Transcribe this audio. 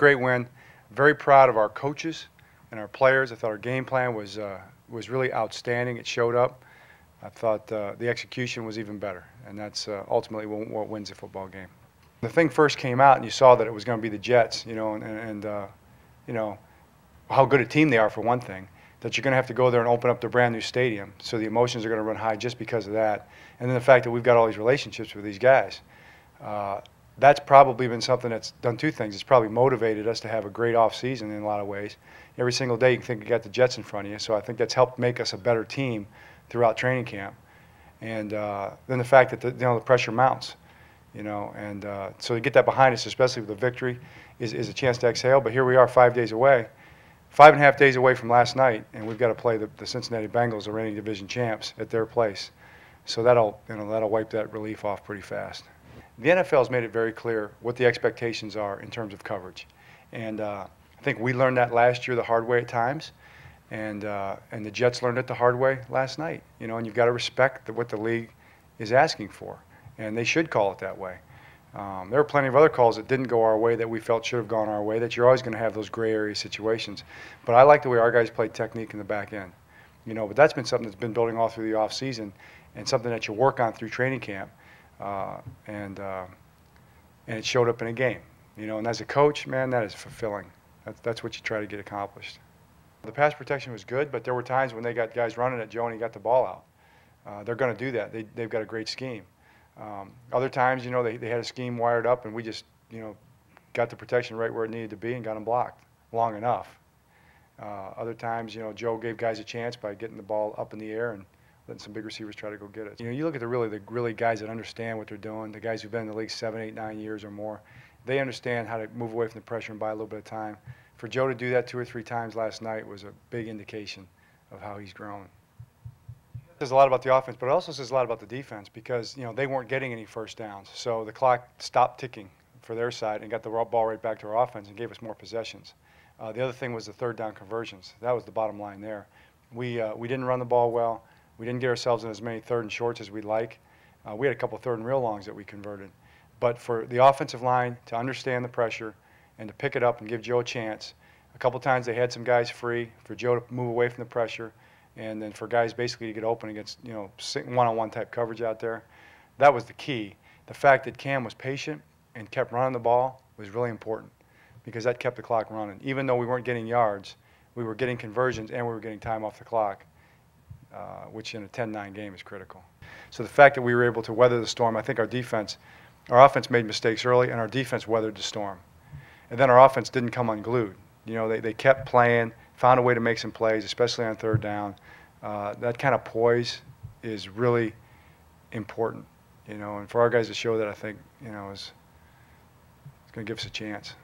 great win. Very proud of our coaches and our players. I thought our game plan was really outstanding. It showed up. I thought the execution was even better, and that's ultimately what wins a football game. The thing first came out, and you saw that it was going to be the Jets, and you know how good a team they are for one thing. That you're going to have to go there and open up the brand new stadium, so the emotions are going to run high just because of that. And then the fact that we've got all these relationships with these guys. That's probably been something that's done two things. It's probably motivated us to have a great off season in a lot of ways. Every single day you can think you got the Jets in front of you, so I think that's helped make us a better team throughout training camp. And then the fact that the pressure mounts, and so to get that behind us, especially with the victory, is a chance to exhale. But here we are 5 days away, 5.5 days away from last night, and we've got to play the Cincinnati Bengals, the reigning division champs, at their place. So that'll wipe that relief off pretty fast. The NFL has made it very clear what the expectations are in terms of coverage, and I think we learned that last year the hard way at times, and the Jets learned it the hard way last night. And you've got to respect what the league is asking for, and they should call it that way. There were plenty of other calls that didn't go our way that we felt should have gone our way. That you're always going to have those gray area situations, but I like the way our guys played technique in the back end. But that's been something that's been building all through the off season, and something that you work on through training camp. And it showed up in a game, and as a coach, man, that is fulfilling. That's what you try to get accomplished. The pass protection was good, but there were times when they got guys running at Joe and he got the ball out. They're going to do that. They've got a great scheme. Other times, they had a scheme wired up, and we just, got the protection right where it needed to be and got them blocked long enough. Other times, Joe gave guys a chance by getting the ball up in the air and letting some big receivers try to go get it. You look at the really guys that understand what they're doing, the guys who've been in the league 7, 8, 9 years or more. They understand how to move away from the pressure and buy a little bit of time. For Joe to do that 2 or 3 times last night was a big indication of how he's grown. It says a lot about the offense, but it also says a lot about the defense because they weren't getting any first downs. So the clock stopped ticking for their side and got the ball right back to our offense and gave us more possessions. The other thing was the third down conversions. That was the bottom line there. We didn't run the ball well. We didn't get ourselves in as many third and shorts as we'd like. We had a couple third and real longs that we converted. But for the offensive line to understand the pressure and to pick it up and give Joe a chance, a couple times they had some guys free for Joe to move away from the pressure, and then for guys basically to get open against one-on-one type coverage out there. That was the key. The fact that Cam was patient and kept running the ball was really important because that kept the clock running. Even though we weren't getting yards, we were getting conversions and we were getting time off the clock. Which in a 10-9 game is critical. So the fact that we were able to weather the storm, I think our offense made mistakes early, and our defense weathered the storm. And then our offense didn't come unglued. They kept playing, found a way to make some plays, especially on third down. That kind of poise is really important, and for our guys to show that, I think, is going to give us a chance.